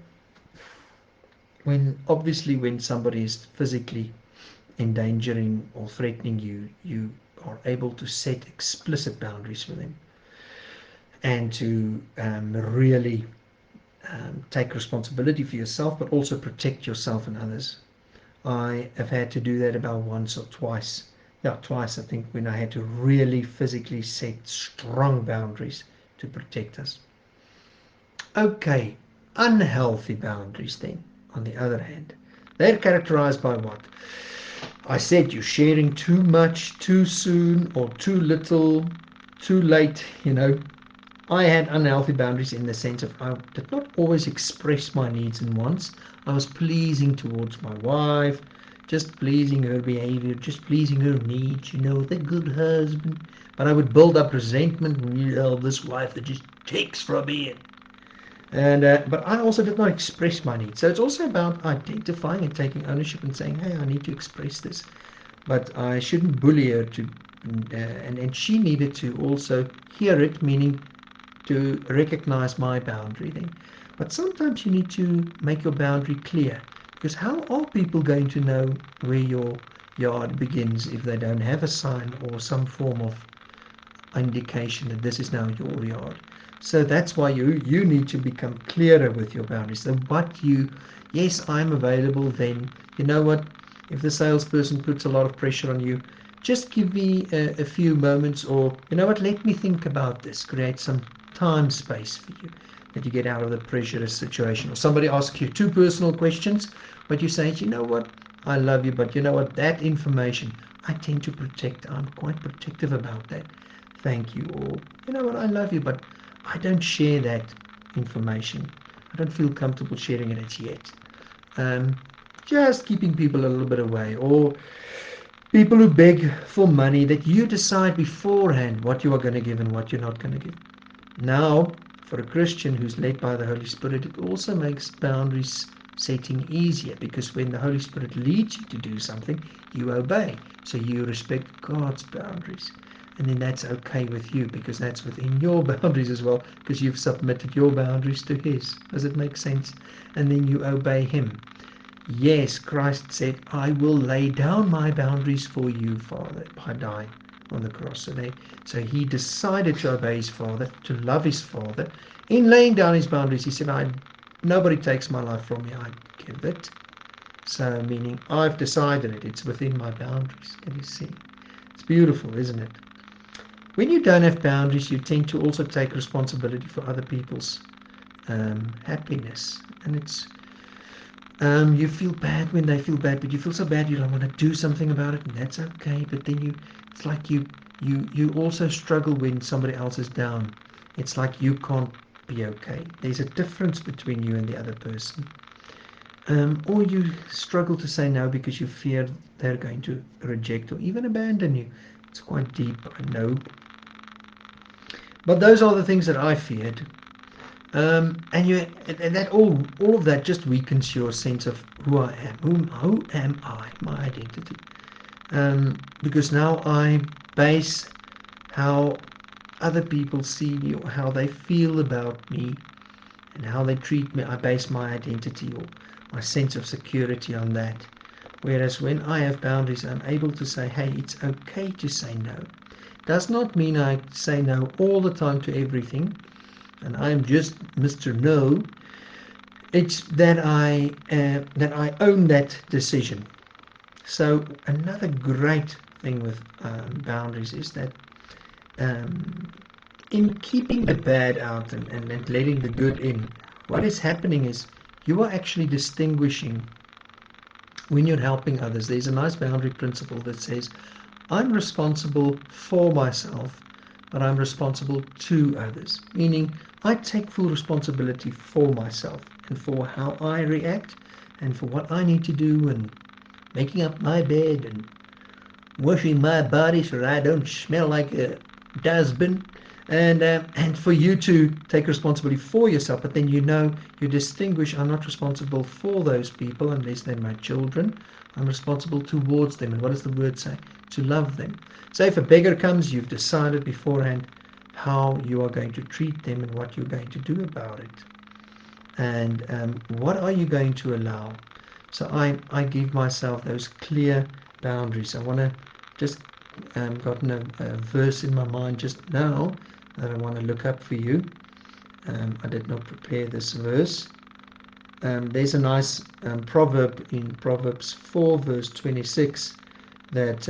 when somebody is physically endangering or threatening you, you are able to set explicit boundaries for them, and to really take responsibility for yourself, but also protect yourself and others. I have had to do that about once or twice. Yeah, twice, I think, when I had to really physically set strong boundaries to protect us. Okay, unhealthy boundaries then, on the other hand, they're characterized by what? I said, you're sharing too much, too soon, or too little, too late, I had unhealthy boundaries in the sense of I did not always express my needs and wants. I was pleasing towards my wife, just pleasing her behavior, just pleasing her needs, the good husband. But I would build up resentment, this wife that just takes from me. But I also did not express my needs. So it's also about identifying and taking ownership and saying, hey, I need to express this. But I shouldn't bully her and she needed to also hear it, meaning to recognize my boundary then. But sometimes you need to make your boundary clear, because how are people going to know where your yard begins if they don't have a sign or some form of indication that this is now your yard? So that's why you need to become clearer with your boundaries. So yes, I'm available then. You know what? If the salesperson puts a lot of pressure on you, just give me a few moments, or you know what? Let me think about this. Create some time space for you, that you get out of the pressure situation. Or somebody asks you 2 personal questions, but you say, you know what? I love you, but you know what? That information I tend to protect. I'm quite protective about that. Thank you. Or you know what? I love you, but I don't share that information. I don't feel comfortable sharing it as yet. Just keeping people a little bit away. Or people who beg for money, that you decide beforehand what you are going to give and what you're not going to give. Now, for a Christian who's led by the Holy Spirit, it also makes boundaries setting easier, because when the Holy Spirit leads you to do something, you obey. So you respect God's boundaries. And then that's okay with you, because that's within your boundaries as well, because you've submitted your boundaries to His. Does it make sense? And then you obey Him. Yes, Christ said, I will lay down my boundaries for you, Father, by dying on the cross. So He decided to obey His Father, to love His Father. In laying down His boundaries, He said, nobody takes my life from me, I give it. So meaning, I've decided it. It's within my boundaries. Can you see? It's beautiful, isn't it? When you don't have boundaries, you tend to also take responsibility for other people's happiness. And it's you feel bad when they feel bad, but you feel so bad you don't want to do something about it, and that's okay. But then it's like you also struggle when somebody else is down. It's like you can't be okay. There's a difference between you and the other person. Or you struggle to say no because you fear they're going to reject or even abandon you. It's quite deep, I know. But those are the things that I feared. And that all of that just weakens your sense of who I am. Who am I? My identity. Because now I base how other people see me or how they feel about me and how they treat me. I base my identity or my sense of security on that. Whereas when I have boundaries, I'm able to say, hey, it's okay to say no. Does not mean I say no all the time to everything, and I'm just Mr. No. It's that I own that decision. So another great thing with boundaries is that in keeping the bad out and letting the good in, what is happening is you are actually distinguishing when you're helping others. There's a nice boundary principle that says, I'm responsible for myself, but I'm responsible to others. Meaning, I take full responsibility for myself and for how I react and for what I need to do and making up my bed and washing my body so I don't smell like a dustbin. And for you to take responsibility for yourself, but then you distinguish, I'm not responsible for those people unless they're my children. I'm responsible towards them. And what does the word say? To love them. So if a beggar comes, you've decided beforehand how you are going to treat them and what you're going to do about it. And what are you going to allow? So I give myself those clear boundaries. I want to just gotten a verse in my mind just now that I want to look up for you. I did not prepare this verse. There's a nice proverb in Proverbs 4 verse 26 that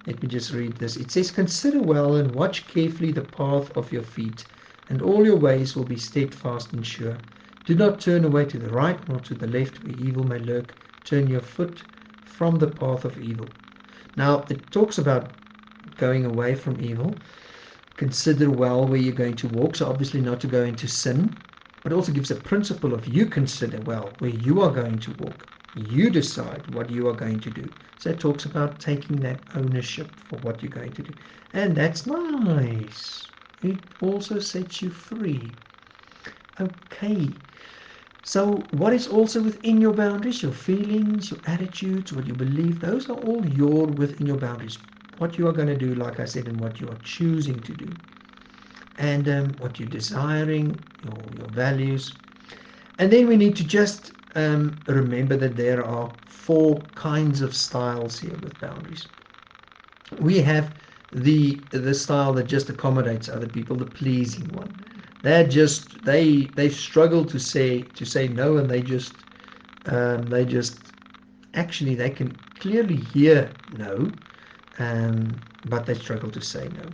let me just read this. It says, consider well and watch carefully the path of your feet, and all your ways will be steadfast and sure. Do not turn away to the right nor to the left where evil may lurk. Turn your foot from the path of evil. Now it talks about going away from evil, consider well where you're going to walk, so obviously not to go into sin, but also gives a principle of you consider well where you are going to walk. You decide what you are going to do. So it talks about taking that ownership for what you're going to do. And that's nice. It also sets you free. Okay. So what is also within your boundaries? Your feelings, your attitudes, what you believe, those are all within your boundaries. What you are going to do, like I said, and what you are choosing to do. And what you're desiring, your values. And then we need to just remember that there are 4 kinds of styles here with boundaries. We have the style that just accommodates other people, the pleasing one. They struggle to say no, and they just actually they can clearly hear no, but they struggle to say no,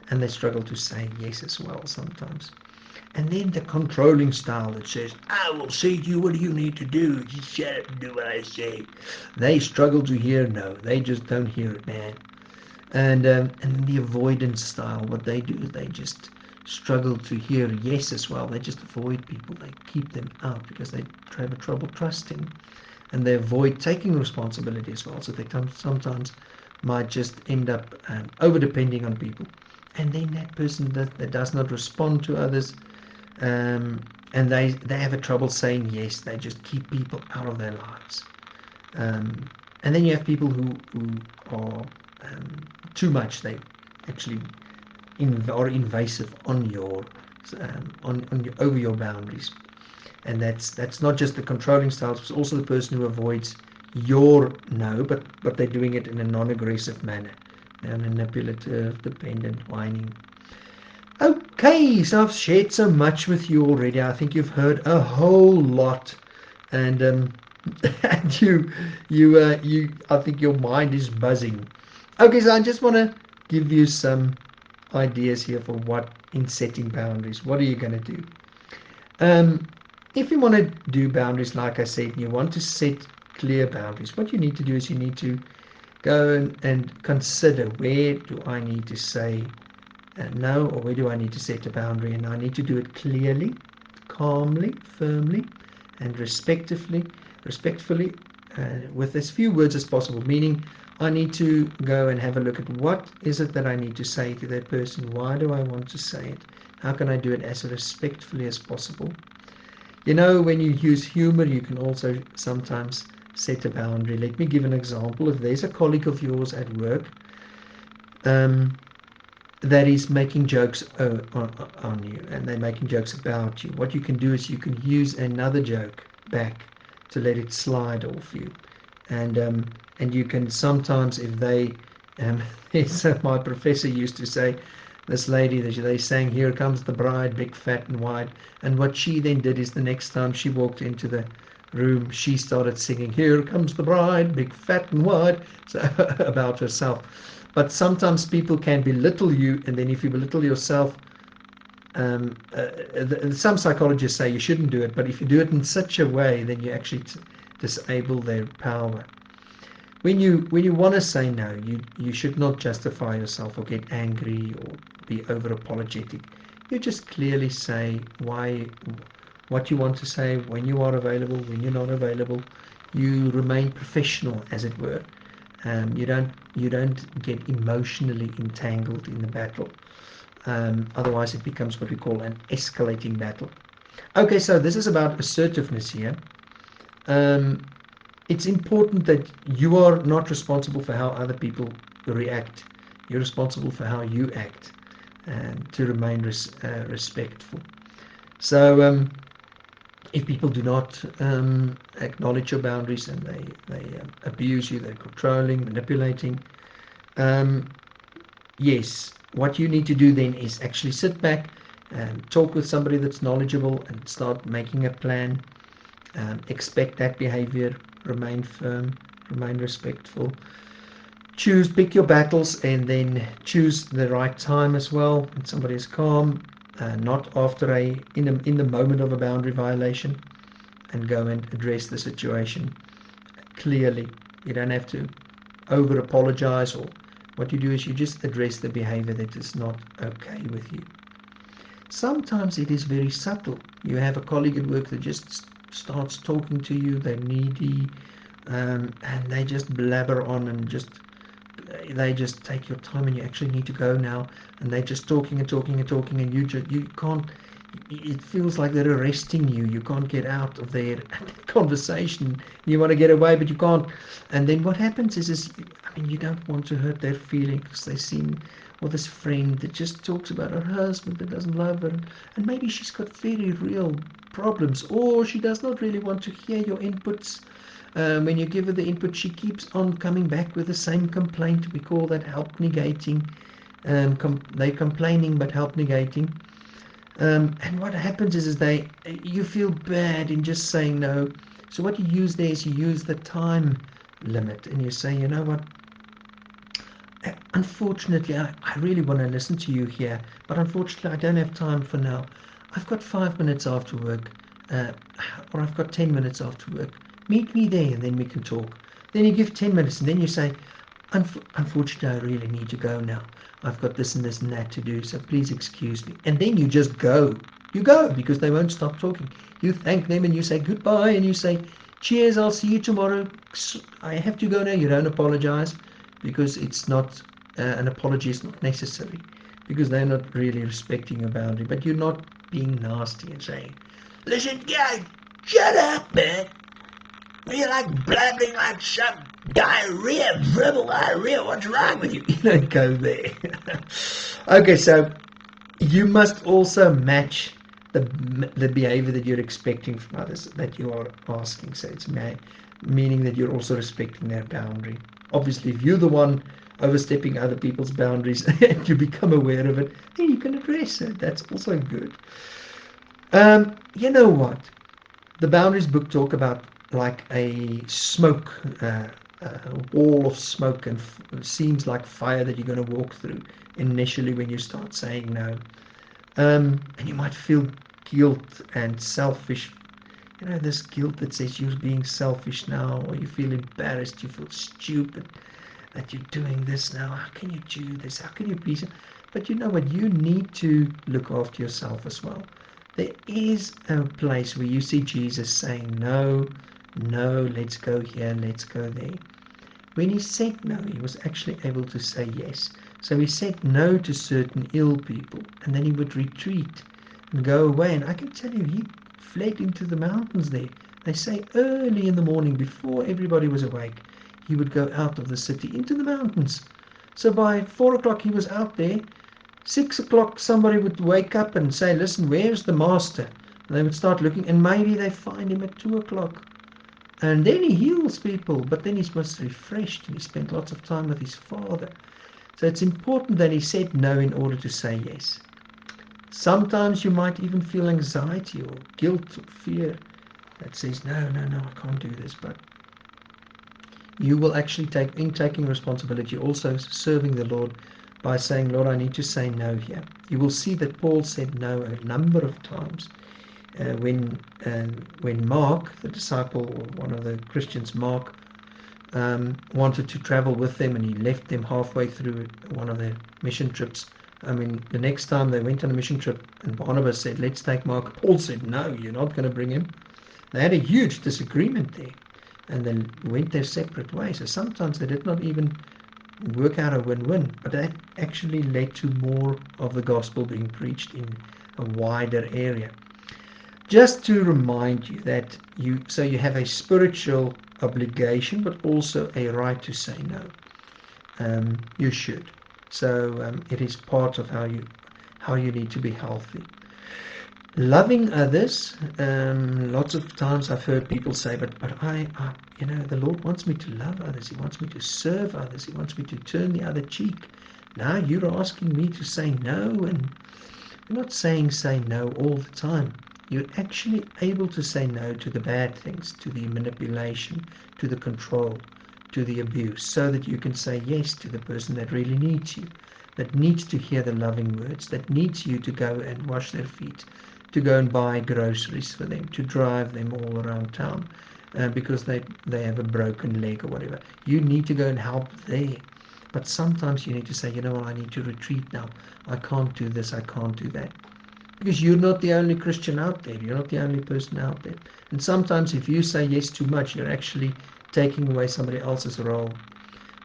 and they struggle to say yes as well sometimes. And then the controlling style that says, I will say to you what you need to do. Just shut up and do what I say. They struggle to hear no. They just don't hear it, man. And the avoidance style, what they do is they just struggle to hear yes as well. They just avoid people. They keep them out because they have trouble trusting. And they avoid taking responsibility as well. So they sometimes might just end up over-depending on people. And then that person that does not respond to others, and they have a trouble saying yes. They just keep people out of their lives. And then you have people who are too much. They actually are invasive on your over your boundaries. And that's not just the controlling styles, it's also the person who avoids your no, but they're doing it in a non-aggressive manner. They're manipulative, dependent, whining. Okay, so I've shared so much with you already. I think you've heard a whole lot, and and I think your mind is buzzing. Okay, so I just want to give you some ideas here for what in setting boundaries. What are you going to do? If you want to do boundaries, like I said, you want to set clear boundaries. What you need to do is you need to go and consider, where do I need to say no, or where do I need to set a boundary? And I need to do it clearly, calmly, firmly, and respectfully, with as few words as possible. Meaning, I need to go and have a look at what is it that I need to say to that person. Why do I want to say it? How can I do it as respectfully as possible? You know, when you use humor, you can also sometimes set a boundary. Let me give an example. If there's a colleague of yours at work that is making jokes on you, and they're making jokes about you, what you can do is you can use another joke back to let it slide off you. And you can sometimes, if they my professor used to say, this lady that they sang, here comes the bride, big, fat and white. And what she then did is the next time she walked into the room, she started singing, here comes the bride, big, fat and white, so, about herself. But sometimes people can belittle you, and then if you belittle yourself, some psychologists say you shouldn't do it, but if you do it in such a way, then you actually disable their power. When you want to say no, you should not justify yourself or get angry or be over apologetic. You just clearly say what you want to say, when you are available, when you're not available. You remain professional, as it were. You don't get emotionally entangled in the battle. Otherwise, it becomes what we call an escalating battle. Okay, so this is about assertiveness here. It's important that you are not responsible for how other people react. You're responsible for how you act, to remain respectful. So if people do not acknowledge your boundaries, and they abuse you, they're controlling, manipulating, yes, what you need to do then is actually sit back and talk with somebody that's knowledgeable and start making a plan. Expect that behavior, remain firm, remain respectful. Pick your battles, and then choose the right time as well. When somebody is calm, not after in the moment of a boundary violation, and go and address the situation clearly. You don't have to over apologize or what you do is you just address the behavior that is not okay with you. Sometimes it is very subtle. You have a colleague at work that just starts talking to you, they're needy, and they just blabber on and they just take your time, and you actually need to go now, and they're just talking and talking and talking, and you can't, it feels like they're arresting you. You can't get out of their conversation. You want to get away, but you can't. And then what happens is I mean, you don't want to hurt their feelings. They seem, or this friend that just talks about her husband that doesn't love her, and maybe she's got very real problems, or she does not really want to hear your inputs. When you give her the input, she keeps on coming back with the same complaint. We call that help negating. They're complaining but help negating. And what happens is you feel bad in just saying no. So what you use there is you use the time limit, and you say, you know what, unfortunately, I really want to listen to you here, but unfortunately I don't have time for now. I've got 5 minutes after work, or I've got 10 minutes after work. Meet me there and then we can talk. Then you give 10 minutes and then you say, unfortunately I really need to go now. I've got this and this and that to do, so please excuse me. And then you just go. You go, because they won't stop talking. You thank them and you say goodbye, and you say, cheers, I'll see you tomorrow. I have to go now. You don't apologize, because it's not, an apology is not necessary, because they're not really respecting your boundary. But you're not being nasty and saying, listen, guy, shut up, man. You're like blabbering like some verbal diarrhea. What's wrong with you? You don't go there. Okay, so you must also match the behavior that you're expecting from others, that you are asking. So it's meaning that you're also respecting their boundary. Obviously, if you're the one overstepping other people's boundaries and you become aware of it, then you can address it. That's also good. You know what? The Boundaries book talk about like a smoke, a wall of smoke, and it seems like fire that you're going to walk through initially when you start saying no. And you might feel guilt and selfish. You know, this guilt that says you're being selfish now, or you feel embarrassed, you feel stupid that you're doing this now. How can you do this? How can you be so? But you know what? You need to look after yourself as well. There is a place where you see Jesus saying, no, no, let's go here, let's go there. When he said no, he was actually able to say yes. So he said no to certain ill people, and then he would retreat and go away. And I can tell you, he fled into the mountains there. They say early in the morning, before everybody was awake, he would go out of the city into the mountains. So by 4 o'clock he was out there. 6 o'clock somebody would wake up and say, listen, where's the master? And they would start looking, and maybe they find him at 2 o'clock. And then he heals people, but then he's most refreshed, and he spent lots of time with his Father. So it's important that he said no in order to say yes. Sometimes you might even feel anxiety or guilt or fear that says, no, I can't do this. But you will actually taking responsibility, also serving the Lord by saying, Lord, I need to say no here. You will see that Paul said no a number of times. When Mark, the disciple, or one of the Christians, Mark, wanted to travel with them, and he left them halfway through one of their mission trips. I mean, the next time they went on a mission trip, and Barnabas said, let's take Mark. Paul said, no, you're not going to bring him. They had a huge disagreement there, and they went their separate ways. So sometimes they did not even work out a win-win, but that actually led to more of the gospel being preached in a wider area. Just to remind you that you have a spiritual obligation, but also a right to say no. You should. So it is part of how you need to be healthy. Loving others. Lots of times I've heard people say, but I the Lord wants me to love others. He wants me to serve others. He wants me to turn the other cheek. Now you're asking me to say no, and you're not saying say no all the time. You're actually able to say no to the bad things, to the manipulation, to the control, to the abuse, so that you can say yes to the person that really needs you, that needs to hear the loving words, that needs you to go and wash their feet, to go and buy groceries for them, to drive them all around town because they have a broken leg or whatever. You need to go and help there. But sometimes you need to say, you know what, I need to retreat now. I can't do this, I can't do that. Because you're not the only Christian out there. You're not the only person out there. And sometimes if you say yes too much, you're actually taking away somebody else's role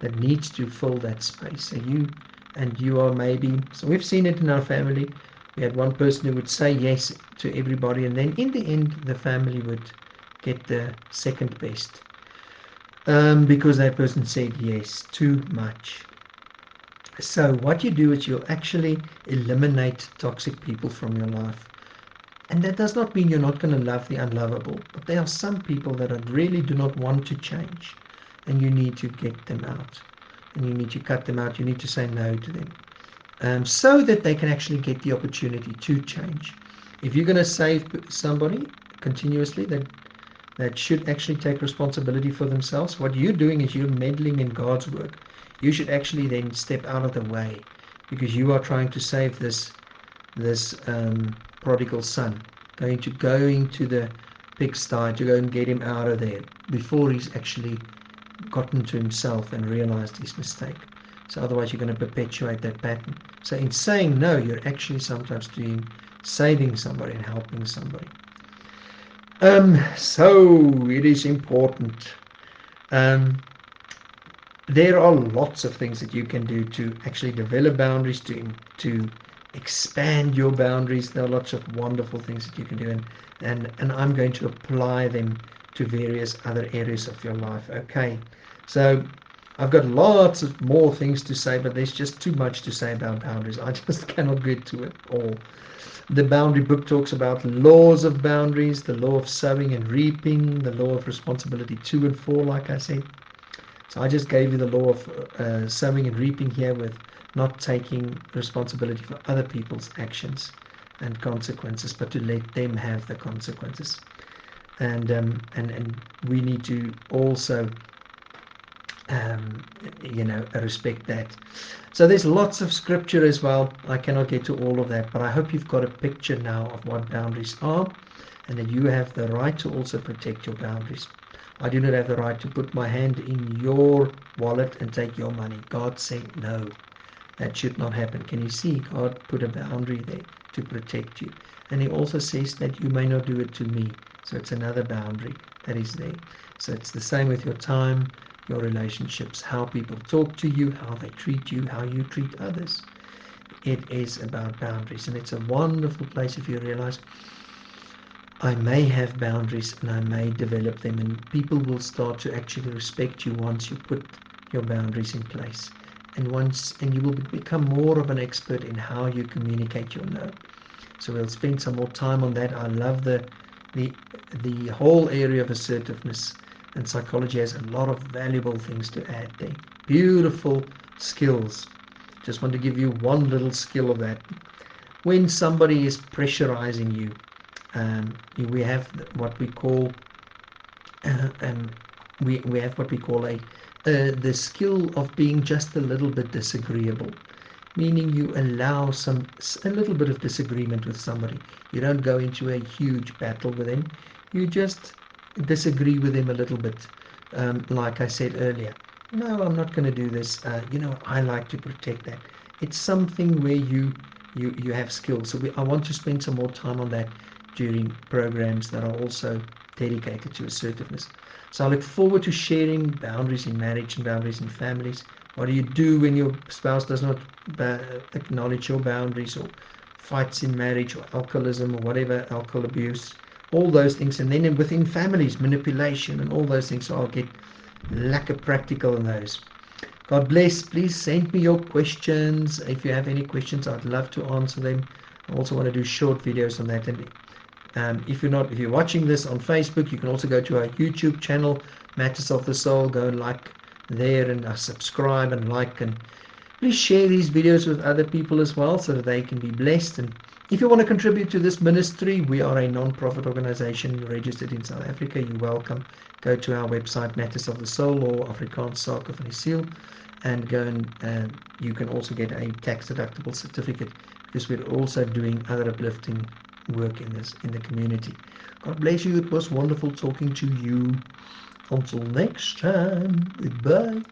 that needs to fill that space. So you are maybe, so we've seen it in our family. We had one person who would say yes to everybody, and then in the end, the family would get the second best. Because that person said yes too much. So what you do is you'll actually eliminate toxic people from your life. And that does not mean you're not going to love the unlovable, but there are some people that really do not want to change, and you need to get them out, and you need to cut them out. You need to say no to them, so that they can actually get the opportunity to change. If you're going to save somebody continuously that should actually take responsibility for themselves, what you're doing is you're meddling in God's work. You should actually then step out of the way, because you are trying to save this prodigal son, going to the pigsty to go and get him out of there before he's actually gotten to himself and realized his mistake. So otherwise you're going to perpetuate that pattern. So in saying no, you're actually sometimes saving somebody and helping somebody. So it is important. There are lots of things that you can do to actually develop boundaries, to expand your boundaries. There are lots of wonderful things that you can do, and I'm going to apply them to various other areas of your life. Okay, so I've got lots of more things to say, but there's just too much to say about boundaries. I just cannot get to it all. The boundary book talks about laws of boundaries, the law of sowing and reaping, the law of responsibility 2 and 4, like I said. So I just gave you the law of sowing and reaping here, with not taking responsibility for other people's actions and consequences, but to let them have the consequences. And we need to also respect that. So there's lots of scripture as well. I cannot get to all of that, but I hope you've got a picture now of what boundaries are, and that you have the right to also protect your boundaries. I do not have the right to put my hand in your wallet and take your money. God said no. That should not happen. Can you see? God put a boundary there to protect you. And he also says that you may not do it to me. So it's another boundary that is there. So it's the same with your time, your relationships, how people talk to you, how they treat you, how you treat others. It is about boundaries. And it's a wonderful place if you realize, I may have boundaries and I may develop them, and people will start to actually respect you once you put your boundaries in place. And you will become more of an expert in how you communicate your no. So we'll spend some more time on that. I love the whole area of assertiveness, and psychology has a lot of valuable things to add there. Beautiful skills. Just want to give you one little skill of that. When somebody is pressurizing you, we have what we call we have what we call the skill of being just a little bit disagreeable, meaning you allow a little bit of disagreement with somebody. You don't go into a huge battle with them. You just disagree with them a little bit. Like I said earlier, no, I'm not going to do this. I like to protect that. It's something where you have skills. So I want to spend some more time on that during programs that are also dedicated to assertiveness. So I look forward to sharing boundaries in marriage and boundaries in families. What do you do when your spouse does not acknowledge your boundaries, or fights in marriage, or alcoholism, or whatever, alcohol abuse, all those things. And then within families, manipulation and all those things. So I'll get lack of practical in those. God bless. Please send me your questions. If you have any questions, I'd love to answer them. I also want to do short videos on that. And if you're watching this on Facebook, you can also go to our YouTube channel, Matters of the Soul. Go and like there, and subscribe and like, and please share these videos with other people as well, so that they can be blessed. And if you want to contribute to this ministry, we are a non-profit organization registered in South Africa. You're welcome. Go to our website, Matters of the Soul, or Afrikaans Sake van die Siel, and go and you can also get a tax-deductible certificate, because we're also doing other uplifting work in the community. God bless you. It was wonderful talking to you. Until next time, goodbye.